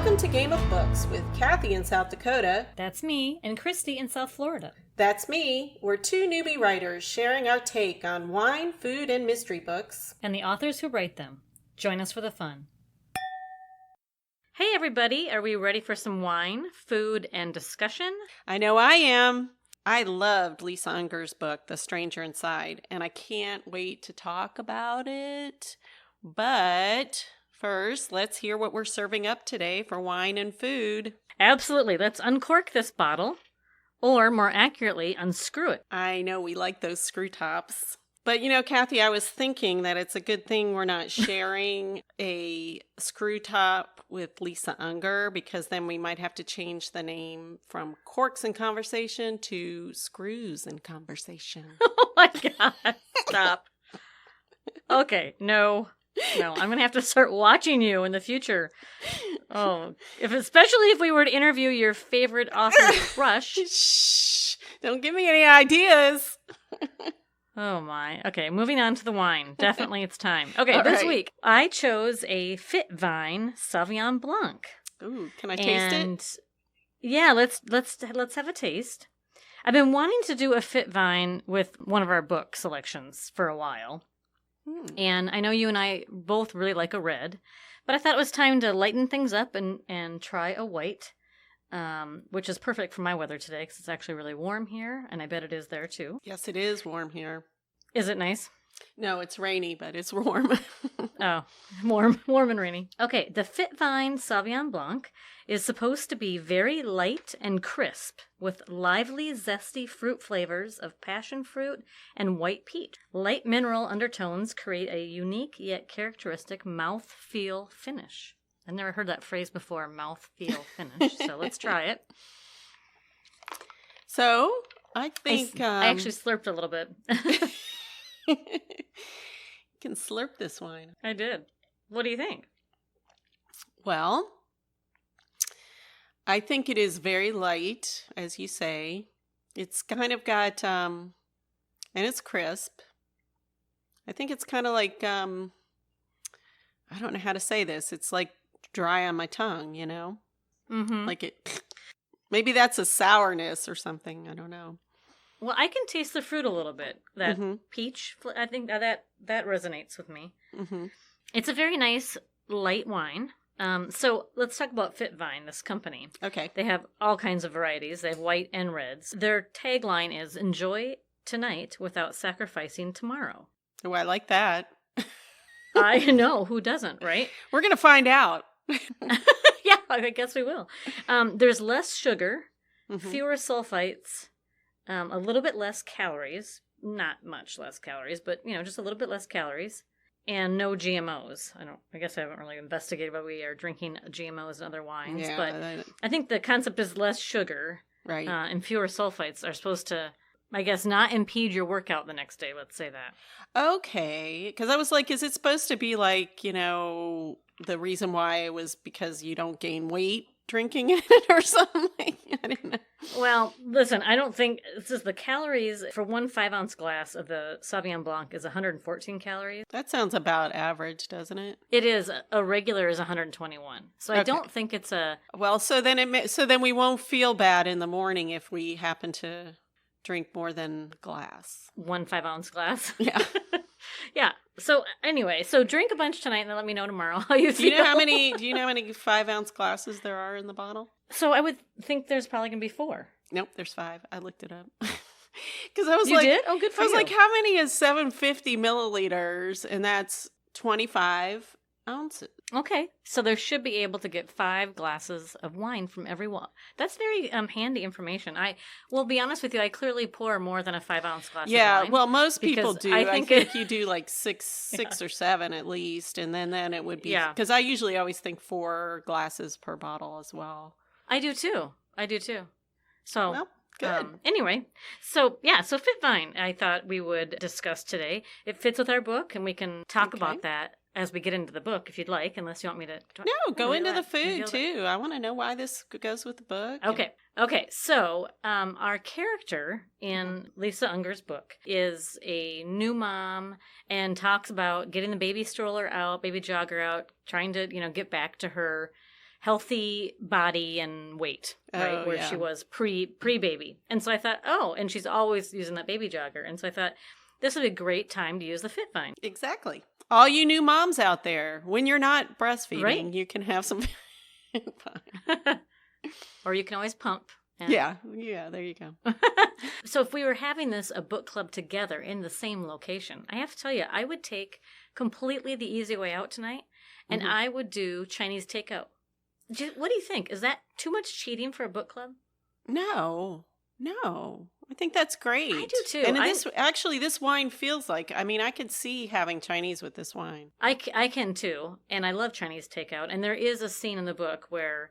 Welcome to Game of Books with Cathi in South Dakota. That's me, and Christie in South Florida. That's me. We're two newbie writers sharing our take on wine, food, and mystery books. And the authors who write them. Join us for the fun. Hey everybody, are we ready for some wine, food, and discussion? I know I am. I loved Lisa Unger's book, The Stranger Inside, and I can't wait to talk about it. But first, let's hear what we're serving up today for wine and food. Absolutely. Let's uncork this bottle, or more accurately, unscrew it. I know we like those screw tops. But you know, Cathi, I was thinking that it's a good thing we're not sharing a screw top with Lisa Unger, because then we might have to change the name from Corks in Conversation to Screws in Conversation. Oh my God. Stop. Okay. No, I'm going to have to start watching you in the future. Oh, especially if we were to interview your favorite author crush. Shh. Don't give me any ideas. Oh my. Okay, moving on to the wine. Definitely it's time. Okay, All this right. week I chose a FitVine Sauvignon Blanc. Ooh, can I taste it? Yeah, let's have a taste. I've been wanting to do a FitVine with one of our book selections for a while. And I know you and I both really like a red, but I thought it was time to lighten things up and try a white, which is perfect for my weather today because it's actually really warm here, and I bet it is there too. Yes, it is warm here. Is it nice? No, it's rainy, but it's warm. Oh, warm and rainy. Okay, the FitVine Sauvignon Blanc is supposed to be very light and crisp with lively, zesty fruit flavors of passion fruit and white peach. Light mineral undertones create a unique yet characteristic mouth-feel finish. I've never heard that phrase before, mouth-feel finish, so let's try it. So, I think... I actually slurped a little bit. You can slurp this wine. I did. What do you think? Well, I think it is very light, as you say. It's kind of got, and it's crisp. I think it's kind of like, I don't know how to say this. It's like dry on my tongue, you know? Mm-hmm. Like it, maybe that's a sourness or something. I don't know. Well, I can taste the fruit a little bit. That peach, I think that resonates with me. Mm-hmm. It's a very nice, light wine. So let's talk about FitVine, this company. Okay. They have all kinds of varieties. They have white and reds. Their tagline is, enjoy tonight without sacrificing tomorrow. Oh, I like that. I know, who doesn't, right? We're going to find out. Yeah, I guess we will. There's less sugar, fewer sulfites, a little bit less calories, not much less calories, but, just a little bit less calories, and no GMOs. I guess I haven't really investigated why we are drinking GMOs in other wines, but I think the concept is less sugar, right, and fewer sulfites are supposed to, I guess, not impede your workout the next day, let's say that. Okay, because I was like, is it supposed to be like, the reason why it was because you don't gain weight drinking it or something? I didn't know. Well, listen, I don't think, it says the calories for 1 5-ounce glass of the Sauvignon Blanc is 114 calories. That sounds about average, doesn't it? It is. A regular is 121. So I don't think it's a... Well, so then we won't feel bad in the morning if we happen to drink more than a glass. 1 5-ounce glass? Yeah. Yeah. So anyway, drink a bunch tonight and then let me know tomorrow how you feel. Do you know how many 5-ounce glasses there are in the bottle? So I would think there's probably going to be 4. Nope, there's 5. I looked it up. Because I was You like, did? Oh, good for you. I was like, how many is 750 milliliters? And that's 25 ounces. Okay. So there should be able to get 5 glasses of wine from every one. That's very handy information. I will be honest with you, I clearly pour more than a 5-ounce glass of wine. Yeah, well, most people do. I think you do like six or 7 at least, and then it would be... Yeah. Because I usually always think 4 glasses per bottle as well. I do too. So... Well, good. Anyway, so FitVine, I thought we would discuss today. It fits with our book, and we can talk about that as we get into the book, if you'd like, unless you want me to... No, go into the food, too. I want to know why this goes with the book. Okay, so our character in Lisa Unger's book is a new mom and talks about getting the baby stroller out, baby jogger out, trying to, get back to her healthy body and weight, right? Oh, Where yeah. she was pre-baby. And so I thought, and she's always using that baby jogger. And so I thought, this would be a great time to use the FitVine. Exactly. All you new moms out there, when you're not breastfeeding, Right. you can have some FitVine. Or you can always pump. Yeah, there you go. So if we were having a book club together in the same location, I have to tell you, I would take completely the easy way out tonight, and I would do Chinese takeout. What do you think? Is that too much cheating for a book club? No. I think that's great. I do too. And this wine feels like, I could see having Chinese with this wine. I can too, and I love Chinese takeout. And there is a scene in the book where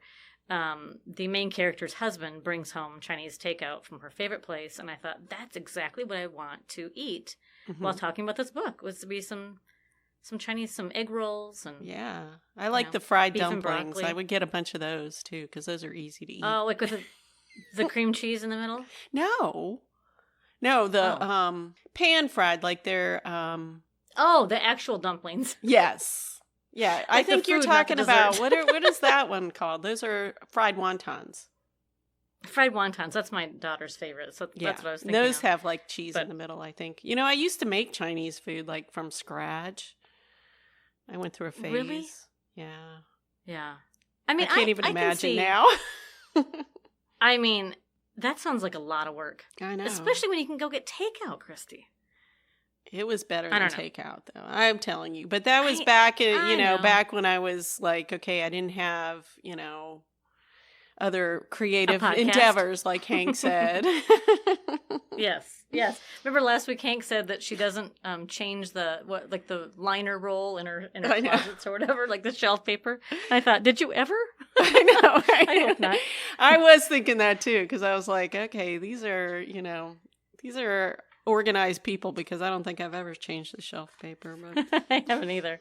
the main character's husband brings home Chinese takeout from her favorite place, and I thought that's exactly what I want to eat while talking about this book. Was to be some Chinese, some egg rolls, and I like the fried beef and dumplings. broccoli. I would get a bunch of those too because those are easy to eat. Oh, like with the cream cheese in the middle? No, the pan fried, like they're the actual dumplings. Yes. Yeah, Like I think you're food, not the talking about dessert. what is that one called? Those are fried wontons. Fried wontons. That's my daughter's favorite. So that's what I was thinking. Those of. have like cheese in the middle, I think. I used to make Chinese food like from scratch. I went through a phase. Really? Yeah. Yeah. I can't even imagine now. That sounds like a lot of work. I know. Especially when you can go get takeout, Christy. It was better I than don't know. takeout, though. I'm telling you. But that was back in, I know. back when I was like, okay, I didn't have, other creative podcast. endeavors, like Hank said. Yes. Remember last week Hank said that she doesn't change the liner roll in her I know. closets or whatever, like the shelf paper. I thought, did you ever? I know. Right? I hope not. I was thinking that too, because I was like, okay, these are organized people, because I don't think I've ever changed the shelf paper. But I haven't either.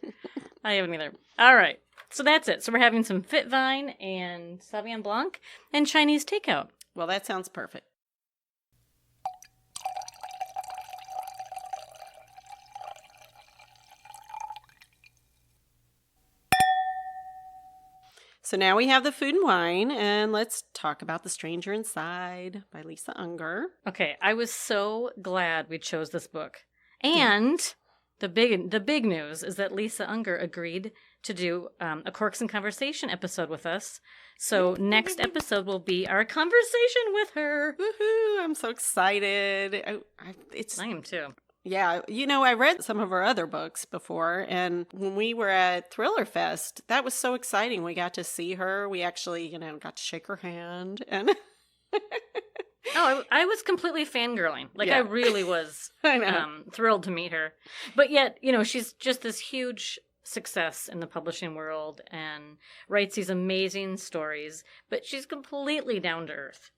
All right. So that's it. So we're having some FitVine and Sauvignon Blanc and Chinese takeout. Well, that sounds perfect. So now we have the food and wine, and let's talk about The Stranger Inside by Lisa Unger. Okay, I was so glad we chose this book. And the big news is that Lisa Unger agreed to do a Corks and Conversation episode with us. So next episode will be our conversation with her. Woohoo! I'm so excited. I am too. Yeah, I read some of her other books before, and when we were at Thriller Fest, that was so exciting. We got to see her. We actually, got to shake her hand, and I was completely fangirling. Yeah. I really was I know. thrilled to meet her. But yet, she's just this huge success in the publishing world and writes these amazing stories, but she's completely down to earth.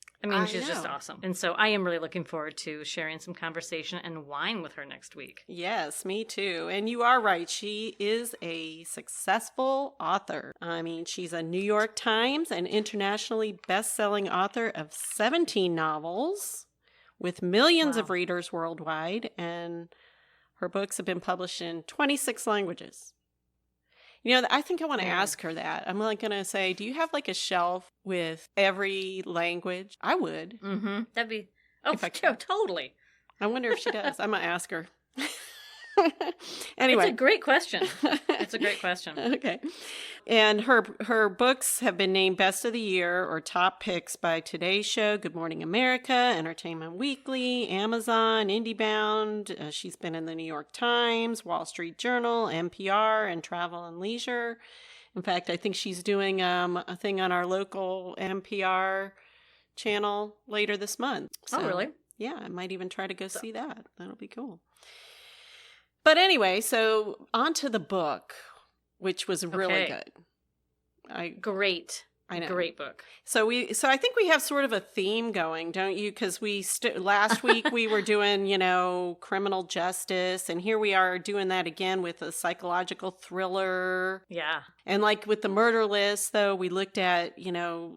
She's just awesome. And so I am really looking forward to sharing some conversation and wine with her next week. Yes, me too. And you are right. She is a successful author. She's a New York Times and internationally best-selling author of 17 novels with millions of readers worldwide. And her books have been published in 26 languages. I think I want to ask her that. I'm going to say, do you have a shelf with every language? I would. Mm-hmm. That'd be, totally. I wonder if she does. I'm going to ask her. Anyway. It's a great question. Okay. And her books have been named Best of the Year or Top Picks by Today Show, Good Morning America, Entertainment Weekly, Amazon, IndieBound. She's been in the New York Times, Wall Street Journal, NPR, and Travel and Leisure. In fact, I think she's doing a thing on our local NPR channel later this month. So, oh, really? Yeah, I might even try to go see that. That'll be cool. But anyway, on to the book, which was really good. Great. I know. Great book. So I think we have sort of a theme going, don't you? Because last week we were doing, criminal justice, and here we are doing that again with a psychological thriller. Yeah. And with the murder list, though, we looked at,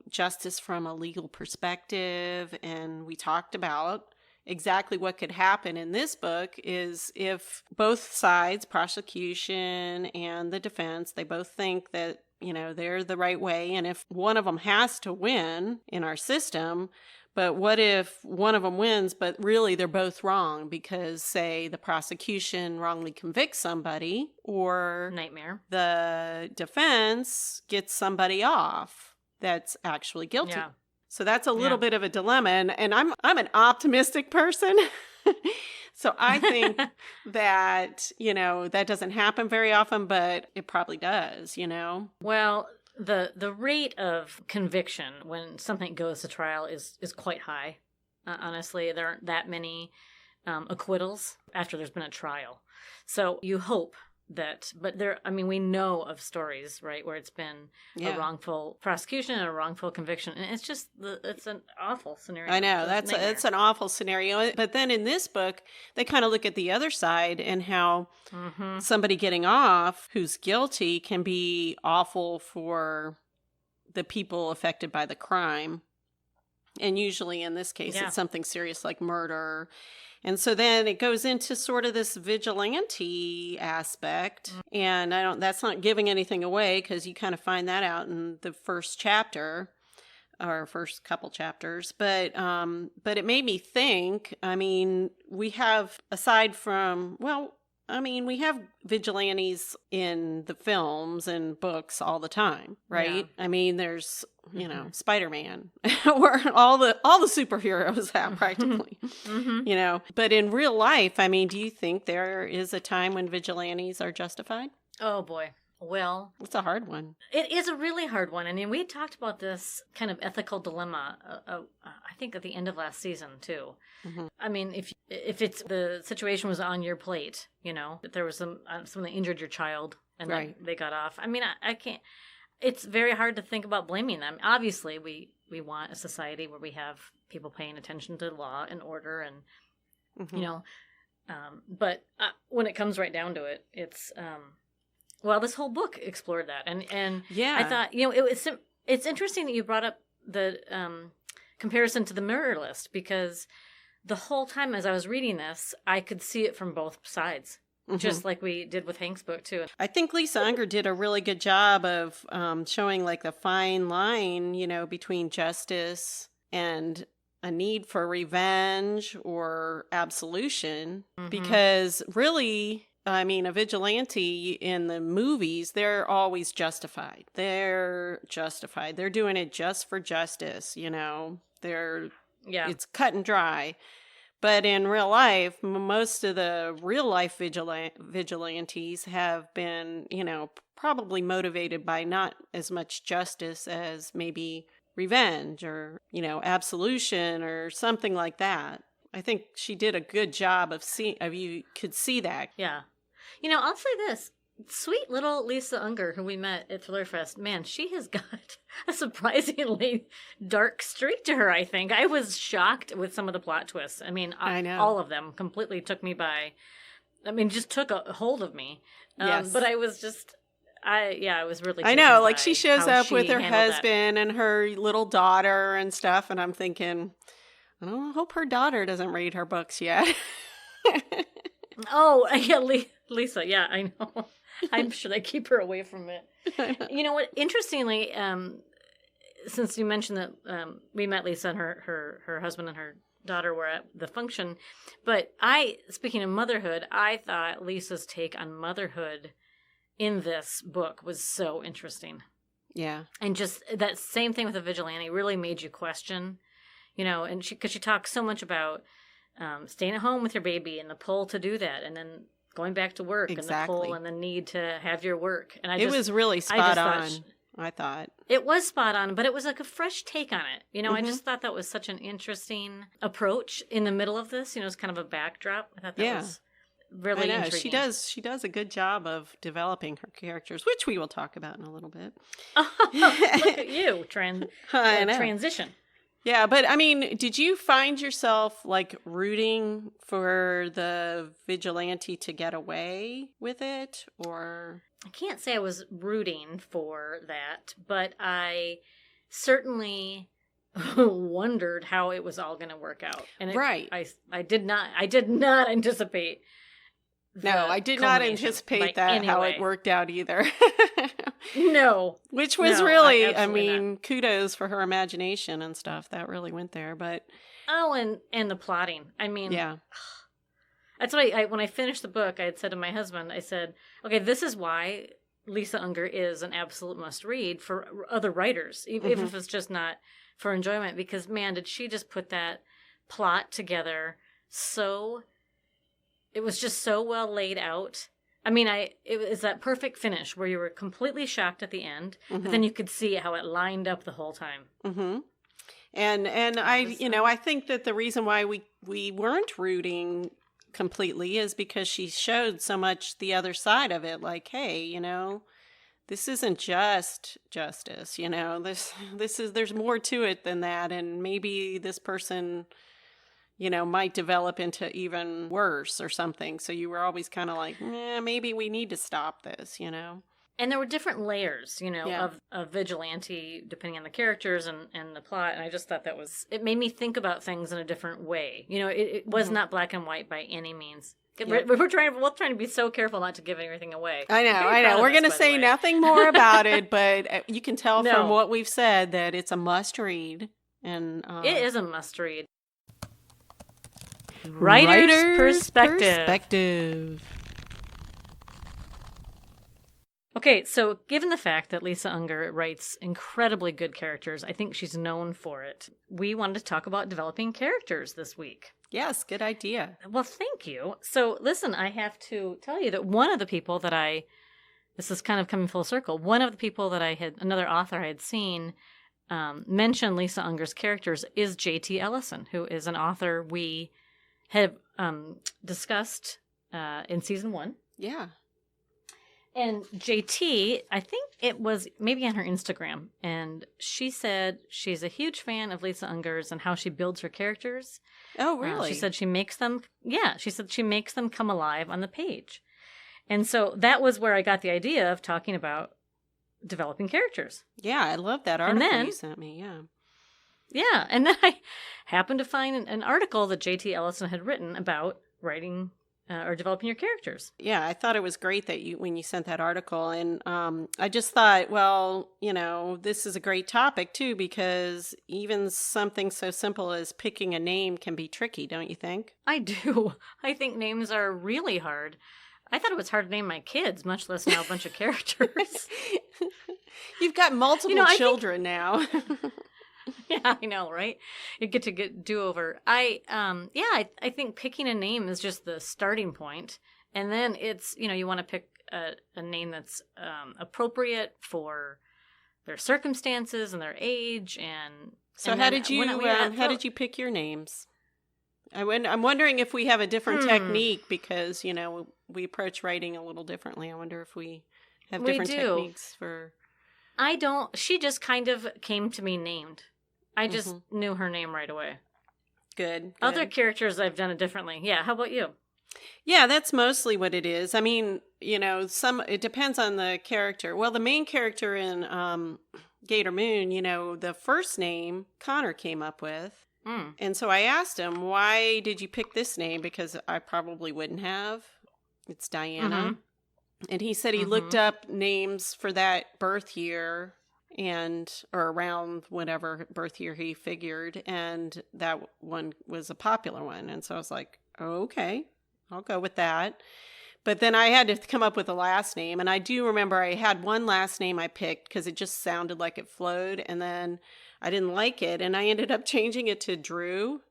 justice from a legal perspective, and we talked about exactly what could happen in this book is if both sides, prosecution and the defense, they both think that they're the right way. And if one of them has to win in our system, but what if one of them wins, but really they're both wrong because, say, the prosecution wrongly convicts somebody or nightmare, the defense gets somebody off that's actually guilty. Yeah. So that's a little bit of a dilemma. And I'm an optimistic person. So I think that, that doesn't happen very often, but it probably does, Well, the rate of conviction when something goes to trial is quite high. Honestly, there aren't that many acquittals after there's been a trial. So you hope that, but we know of stories, right, where it's been a wrongful prosecution and a wrongful conviction. And it's just, it's an awful scenario. I know, it's an awful scenario. But then in this book, they kind of look at the other side and how somebody getting off who's guilty can be awful for the people affected by the crime. And usually in this case, it's something serious like murder. And so then it goes into sort of this vigilante aspect. And that's not giving anything away because you kind of find that out in the first chapter or first couple chapters. But it made me think, we have, aside from, we have vigilantes in the films and books all the time, right? Yeah. There's, Spider-Man, or all the superheroes have practically, But in real life, do you think there is a time when vigilantes are justified? Oh, boy. Well, it's a hard one. It is a really hard one. And we talked about this kind of ethical dilemma, I think at the end of last season, too. Mm-hmm. If it's the situation was on your plate, that there was something that injured your child and they got off. I can't. It's very hard to think about blaming them. Obviously, we want a society where we have people paying attention to law and order and, but when it comes right down to it, it's... Well, this whole book explored that, and I thought it's interesting that you brought up the comparison to the Mirror List, because the whole time as I was reading this, I could see it from both sides, just like we did with Hank's book too. I think Lisa Unger did a really good job of showing like the fine line, between justice and a need for revenge or absolution, because really. A vigilante in the movies, they're always justified. They're justified. They're doing it just for justice, It's cut and dry. But in real life, most of the real life vigilantes have been, probably motivated by not as much justice as maybe revenge or, absolution or something like that. I think she did a good job of you could see that. Yeah. I'll say this. Sweet little Lisa Unger, who we met at Flirfest, man, she has got a surprisingly dark streak to her, I think. I was shocked with some of the plot twists. I know. All of them completely took me by, just took a hold of me. Yes. But I was just, I was really I know, like she shows up with her husband and her little daughter and stuff, and I'm thinking, I hope her daughter doesn't read her books yet. Oh, yeah, Lisa, yeah, I know. I'm sure they keep her away from it. You know what? Interestingly, since you mentioned that we met Lisa and her husband and her daughter were at the function, but speaking of motherhood, I thought Lisa's take on motherhood in this book was so interesting. Yeah. And just that same thing with the vigilante really made you question, and because she talks so much about staying at home with your baby and the pull to do that, and then going back to work and the pull and the need to have your work. And it was really spot on. I thought it was spot on, but it was like a fresh take on it. I just thought that was such an interesting approach in the middle of this. It's kind of a backdrop. I thought that was really intriguing. She does a good job of developing her characters, which we will talk about in a little bit. Look at you, transition. Yeah, but did you find yourself like rooting for the vigilante to get away with it, or? I can't say I was rooting for that, but I certainly wondered how it was all going to work out. And right. I did not anticipate No, I did not anticipate that, how it worked out either. No. Which was really, I mean, not. Kudos for her imagination and stuff. That really went there, but... Oh, and the plotting. I mean... Yeah. That's why when I finished the book, I had said to my husband, I said, okay, this is why Lisa Unger is an absolute must-read for other writers, even if it's just not for enjoyment, because, man, did she just put that plot together so... It was just so well laid out. I mean, it was that perfect finish where you were completely shocked at the end, but then you could see how it lined up the whole time. Mm-hmm. And I think that the reason why we weren't rooting completely is because she showed so much the other side of it. Like, hey, this isn't just justice. There's more to it than that, and maybe this person, might develop into even worse or something. So you were always kind of like, maybe we need to stop this, And there were different layers, of vigilante, depending on the characters and the plot. And I just thought it made me think about things in a different way. It was not black and white by any means. Yeah. We're trying to be so careful not to give everything away. I know. We're going to say nothing more about it, but you can tell from what we've said that it's a must read. And it is a must read. Writer's perspective. Okay, so given the fact that Lisa Unger writes incredibly good characters, I think she's known for it, we wanted to talk about developing characters this week. Yes, good idea. Well, thank you. So, listen, I have to tell you that one of the people that this is kind of coming full circle, one of the people that another author I had seen mention Lisa Unger's characters is J.T. Ellison, who is an author we have discussed in season 1. Yeah. And JT, I think it was maybe on her Instagram, and she said she's a huge fan of Lisa Unger's and how she builds her characters. Oh, really? She said she makes them come alive on the page. And so that was where I got the idea of talking about developing characters. Yeah, I love that article you sent me, yeah. Yeah, and then I happened to find an article that J.T. Ellison had written about writing or developing your characters. Yeah, I thought it was great that when you sent that article, and I just thought, well, this is a great topic too, because even something so simple as picking a name can be tricky, don't you think? I do. I think names are really hard. I thought it was hard to name my kids, much less now a bunch of characters. You've got multiple children now. Yeah, I know, right? You get to do-over. I think picking a name is just the starting point. And then it's, you want to pick a name that's appropriate for their circumstances and their age. So how did you pick your names? I'm wondering if we have a different technique because, we approach writing a little differently. I wonder if we have different techniques for... I don't. She just kind of came to me named. I just knew her name right away. Good. Other characters, I've done it differently. Yeah, how about you? Yeah, that's mostly what it is. I mean, it depends on the character. Well, the main character in Gator Moon, the first name Connor came up with. Mm. And so I asked him, why did you pick this name? Because I probably wouldn't have. It's Diana. Mm-hmm. And he said he looked up names for that birth year or around whatever birth year he figured, and that one was a popular one. And so I was like, oh, okay, I'll go with that. But then I had to come up with a last name, and I do remember I had one last name I picked because it just sounded like it flowed, and then I didn't like it, and I ended up changing it to Drew.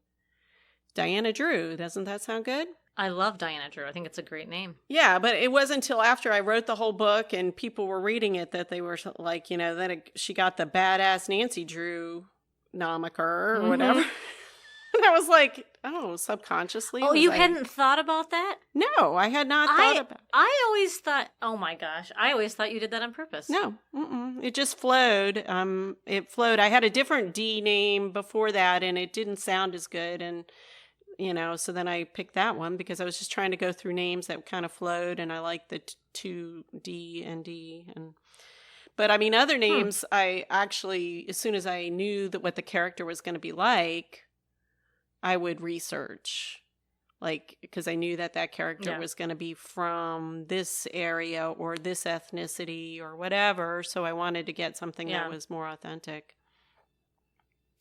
Diana Drew. Doesn't that sound good? I love Diana Drew. I think it's a great name. Yeah, but it wasn't until after I wrote the whole book and people were reading it that they were like, she got the badass Nancy Drew nomiker or whatever. And I was like, oh, subconsciously. Oh, you hadn't thought about that? No, I had not thought about it. I always thought, oh my gosh, I always thought you did that on purpose. No, it just flowed. It flowed. I had a different D name before that and it didn't sound as good. And so then I picked that one because I was just trying to go through names that kind of flowed, and I liked the two D and D. But I mean, other names, I actually, as soon as I knew what the character was going to be like, I would research like, because I knew that character was going to be from this area or this ethnicity or whatever. So I wanted to get something that was more authentic.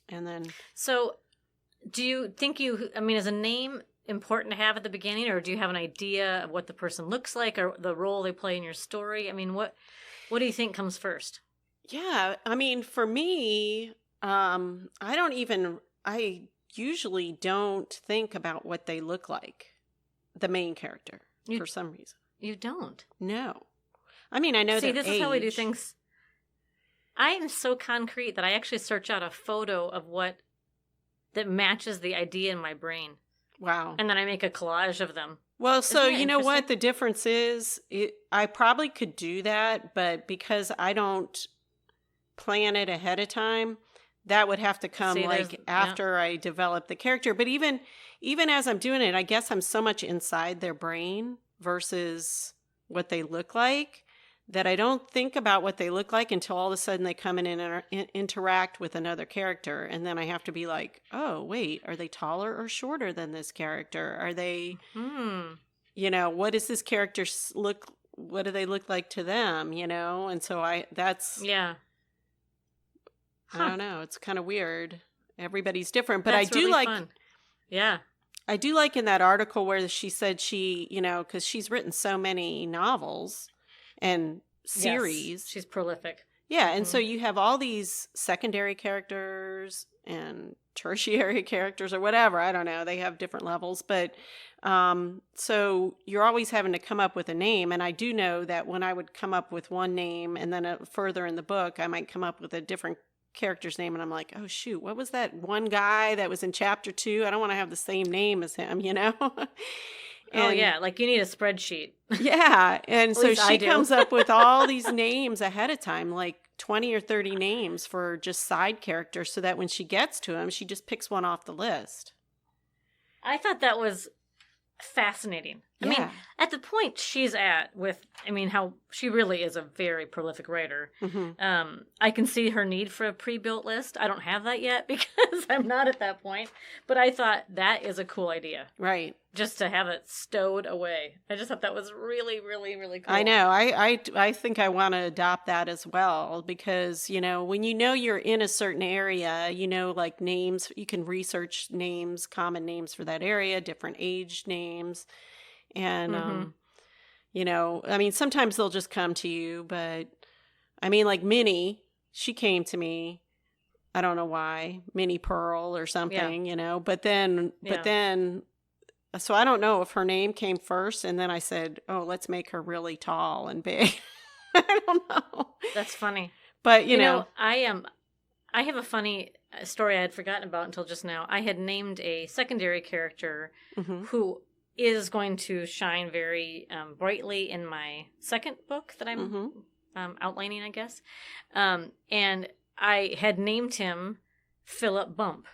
And then, so do you think is a name important to have at the beginning, or do you have an idea of what the person looks like or the role they play in your story? I mean, what do you think comes first? Yeah, I mean, for me, I usually don't think about what they look like, the main character, for some reason. You don't? No. I mean, I know their this age. is how we do things. I am so concrete that I actually search out a photo of what that matches the idea in my brain. Wow. And then I make a collage of them. Well, so you know what the difference is? I probably could do that, but because I don't plan it ahead of time, that would have to come after I develop the character. But even as I'm doing it, I guess I'm so much inside their brain versus what they look like that I don't think about what they look like until all of a sudden they come in and interact with another character. And then I have to be like, oh, wait, are they taller or shorter than this character? Are they, what does this character what do they look like to them, And so I don't know. It's kind of weird. Everybody's different, but that's I do really like, fun. Yeah. I do like in that article where she said she, because she's written so many novels and series. Yes, she's prolific. Yeah. And so you have all these secondary characters and tertiary characters or whatever. I don't know. They have different levels, but so you're always having to come up with a name. And I do know that when I would come up with one name and then further in the book, I might come up with a different character's name and I'm like, oh shoot, what was that one guy that was in chapter 2? I don't want to have the same name as him, And, like you need a spreadsheet. Yeah, and so she comes up with all these names ahead of time, like 20 or 30 names for just side characters, so that when she gets to them, she just picks one off the list. I thought that was fascinating. I mean, at the point she's at how she really is a very prolific writer. Mm-hmm. I can see her need for a pre-built list. I don't have that yet because I'm not at that point. But I thought that is a cool idea. Right. Just to have it stowed away. I just thought that was really, really, really cool. I know. I think I want to adopt that as well because, when you're in a certain area, like names, you can research names, common names for that area, different age names. And, sometimes they'll just come to you, but like Minnie, she came to me. I don't know why, Minnie Pearl or something, but then, so I don't know if her name came first and then I said, oh, let's make her really tall and big. I don't know. That's funny. But, I have a funny story I had forgotten about until just now. I had named a secondary character who is going to shine very brightly in my second book that I'm outlining, I guess. And I had named him Philip Bump.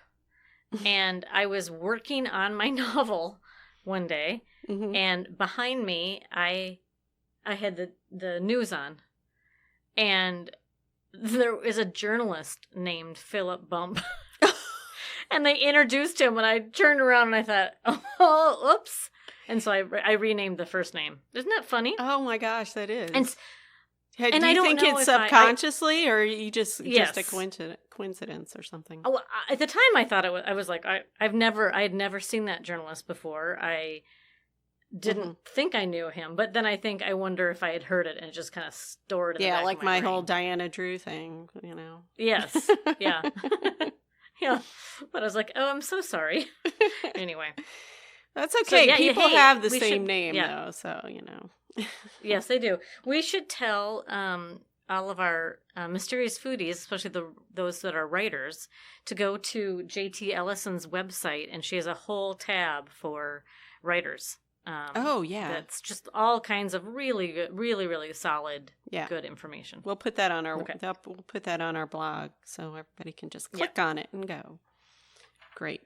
And I was working on my novel one day, and behind me, I had the news on. And there is a journalist named Philip Bump. And they introduced him, and I turned around and I thought, oh, oops. And so I renamed the first name. Isn't that funny? Oh my gosh, that is. And do I you don't think know it's subconsciously, or you just a coincidence or something? Oh, at the time I thought I was like, I had never seen that journalist before. I didn't think I knew him, but then I wonder if I had heard it and it just kind of stored in the back like of my brain. whole Diana Drew thing, Yes, yeah. Yeah, but I was like, oh, I'm so sorry. Anyway. That's okay. So, people have the same name, though, so, Yes, they do. We should tell all of our mysterious foodies, especially those that are writers, to go to JT Ellison's website, and she has a whole tab for writers. That's just all kinds of really good, really, really solid, good information. We'll put that on our blog so everybody can just click on it and go. Great.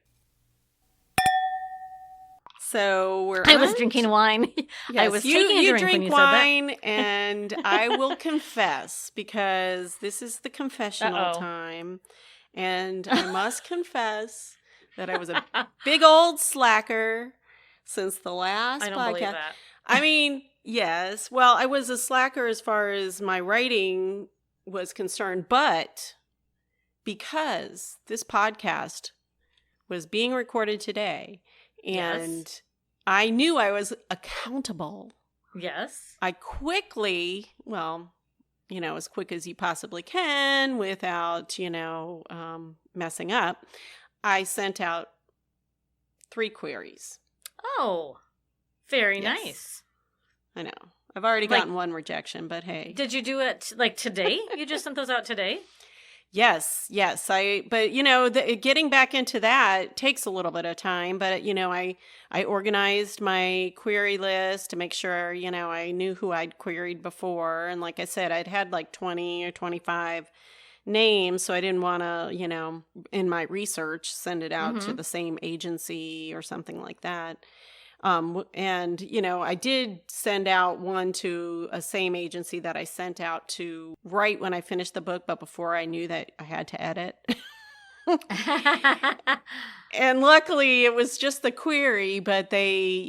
So I was drinking wine. Yes, I was taking a drink when you wine, said that. And I will confess because this is the confessional time, and I must confess that I was a big old slacker since the last I don't podcast. believe that. I mean, yes. Well, I was a slacker as far as my writing was concerned, but because this podcast was being recorded today and Yes. I knew I was accountable, Yes. I quickly, well, as quick as you possibly can without, messing up, I sent out 3 queries. Oh, very Yes. nice. I know. I've already gotten one rejection, but hey. Did you do it like today? You just sent those out today? Yes. But getting back into that takes a little bit of time. But I organized my query list to make sure I knew who I'd queried before, and like I said, I'd had like 20 or 25 names, so I didn't want to in my research send it out to the same agency or something like that. And I did send out one to a same agency that I sent out to right when I finished the book, but before I knew that I had to edit. And luckily it was just the query, but they,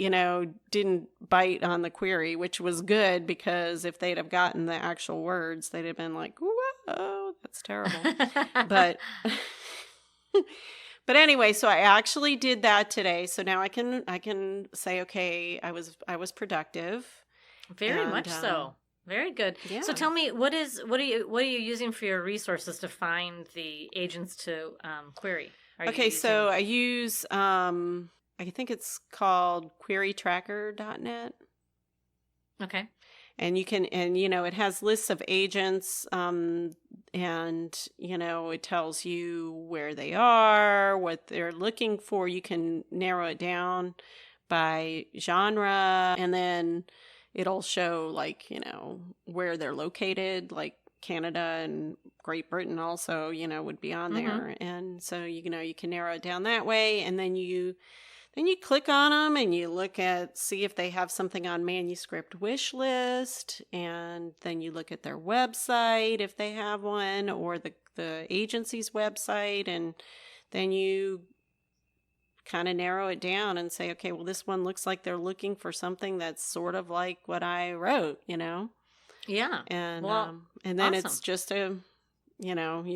didn't bite on the query, which was good, because if they'd have gotten the actual words, they'd have been like, whoa, that's terrible. But anyway, so I actually did that today. So now I can say, okay, I was productive. Very much so. Very good. Yeah. So tell me, what are you using for your resources to find the agents to query? So I use I think it's called querytracker.net. Okay. And it has lists of agents, and, it tells you where they are, what they're looking for. You can narrow it down by genre, and then it'll show where they're located, like Canada and Great Britain also, would be on there. And so, you can narrow it down that way. And then you click on them and you see if they have something on manuscript wish list, and then you look at their website if they have one, or the agency's website, and then you kind of narrow it down and say, okay, well, this one looks like they're looking for something that's sort of like what I wrote, Yeah. And then awesome. it's just you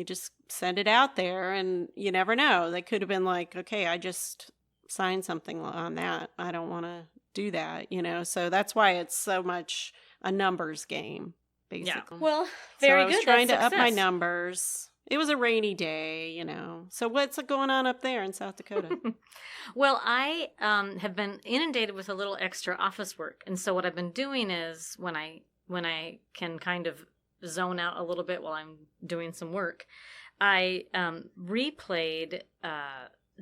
just send it out there, and you never know. They could have been like, okay, I just sign something on that. I don't want to do that, So that's why it's so much a numbers game, basically. Yeah. Well, very good. So I was trying to up my numbers. It was a rainy day, So what's going on up there in South Dakota? Well, I have been inundated with a little extra office work. And so what I've been doing is when I can kind of zone out a little bit while I'm doing some work, I replayed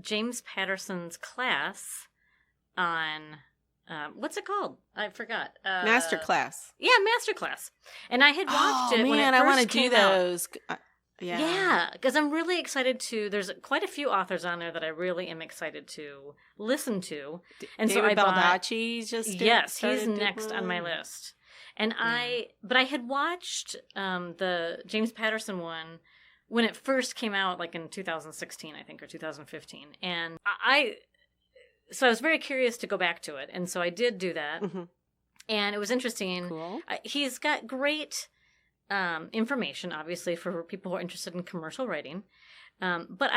James Patterson's class on what's it called? I forgot. Masterclass. Yeah, Masterclass. And I had watched it when it first I want to do came out. those. Yeah, because I'm really excited there's quite a few authors on there that I really am excited to listen to. And David so Baldacci he's next on my list. And but I had watched the James Patterson one when it first came out, like in 2016, I think, or 2015. And so I was very curious to go back to it. And so I did do that. Mm-hmm. And it was interesting. Cool. He's got great information, obviously, for people who are interested in commercial writing. But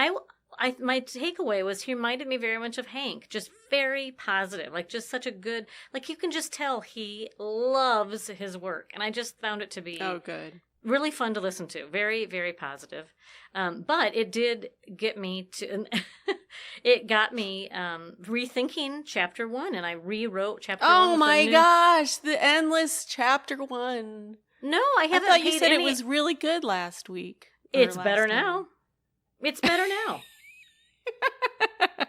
my takeaway was he reminded me very much of Hank, just very positive, like just such a good, like you can just tell he loves his work. And I just found it to be good. Really fun to listen to. Very, very positive. But it did get me it got me rethinking chapter 1, and I rewrote chapter 1. Oh my gosh, the endless chapter 1. No, I haven't. I thought you said it was really good last week. It's better now. It's better now.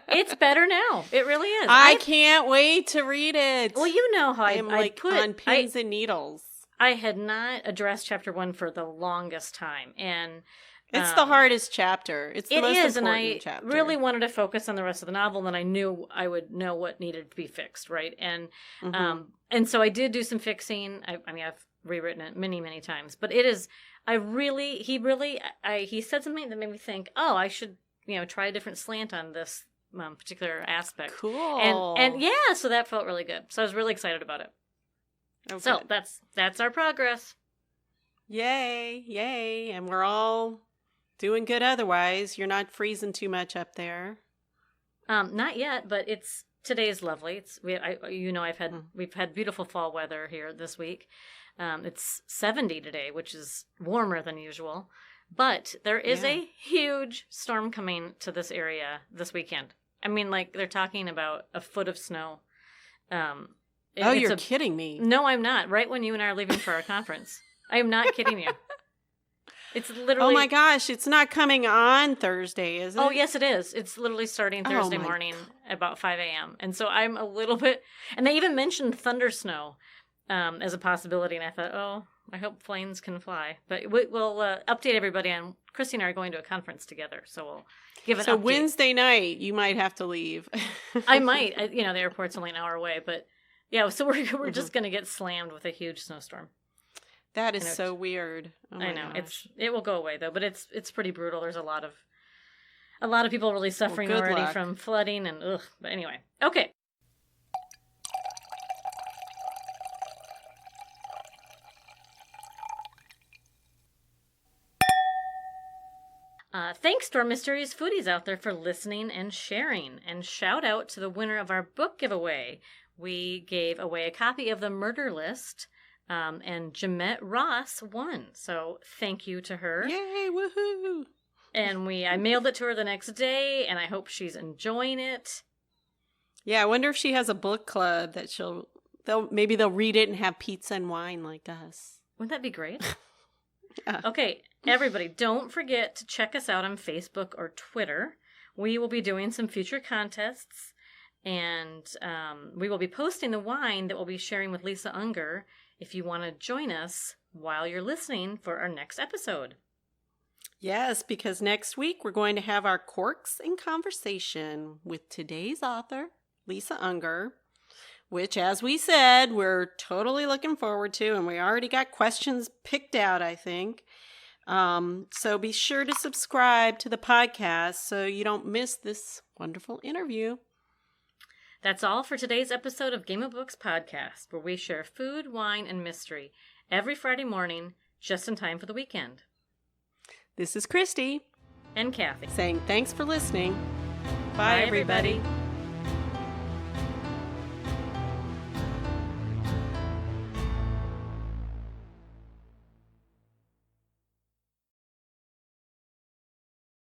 It's better now. It really is. I can't wait to read it. Well, you know how I'm on pins and needles. I had not addressed chapter 1 for the longest time, and it's the hardest chapter. It's the most important chapter. And I really wanted to focus on the rest of the novel, and I knew I would know what needed to be fixed, right? And and so I did do some fixing. I mean, I've rewritten it many, many times, but it is. He said something that made me think, oh, I should try a different slant on this particular aspect. Cool. And yeah, so that felt really good. So I was really excited about it. Oh, so good. that's our progress. Yay. And we're all doing good otherwise. You're not freezing too much up there. Not yet, but today's lovely. We've had beautiful fall weather here this week. It's 70 today, which is warmer than usual. But there is a huge storm coming to this area this weekend. I mean, like, they're talking about a foot of snow. You're kidding me. No, I'm not. Right when you and I are leaving for our conference. I am not kidding you. It's literally... Oh my gosh, it's not coming on Thursday, is it? Oh, yes, it is. It's literally starting Thursday morning about 5 a.m. And so I'm a little bit... And they even mentioned thunder snow as a possibility. And I thought, I hope planes can fly. But we'll update everybody on... Christy and I are going to a conference together, so we'll give an update. So Wednesday night, you might have to leave. I might. The airport's only an hour away. But yeah, so we're just going to get slammed with a huge snowstorm. That is so weird. Oh my I know. gosh. It will go away though, but it's pretty brutal. There's a lot of people really suffering already luck. from flooding and ugh. But anyway, okay. Thanks to our Mysterious Foodies out there for listening and sharing. And shout out to the winner of our book giveaway. We gave away a copy of The Murder List. And Jamette Ross won. So thank you to her. Yay, woohoo! And I mailed it to her the next day, and I hope she's enjoying it. Yeah, I wonder if she has a book club that maybe they'll read it and have pizza and wine like us. Wouldn't that be great? Yeah. Okay, everybody, don't forget to check us out on Facebook or Twitter. We will be doing some future contests, and we will be posting the wine that we'll be sharing with Lisa Unger if you want to join us while you're listening for our next episode. Yes, because next week we're going to have our Corks in Conversation with today's author, Lisa Unger, which, as we said, we're totally looking forward to, and we already got questions picked out, I think. So be sure to subscribe to the podcast so you don't miss this wonderful interview. That's all for today's episode of Game of Books podcast, where we share food, wine, and mystery every Friday morning, just in time for the weekend. This is Christy and Cathi saying thanks for listening. Bye, everybody.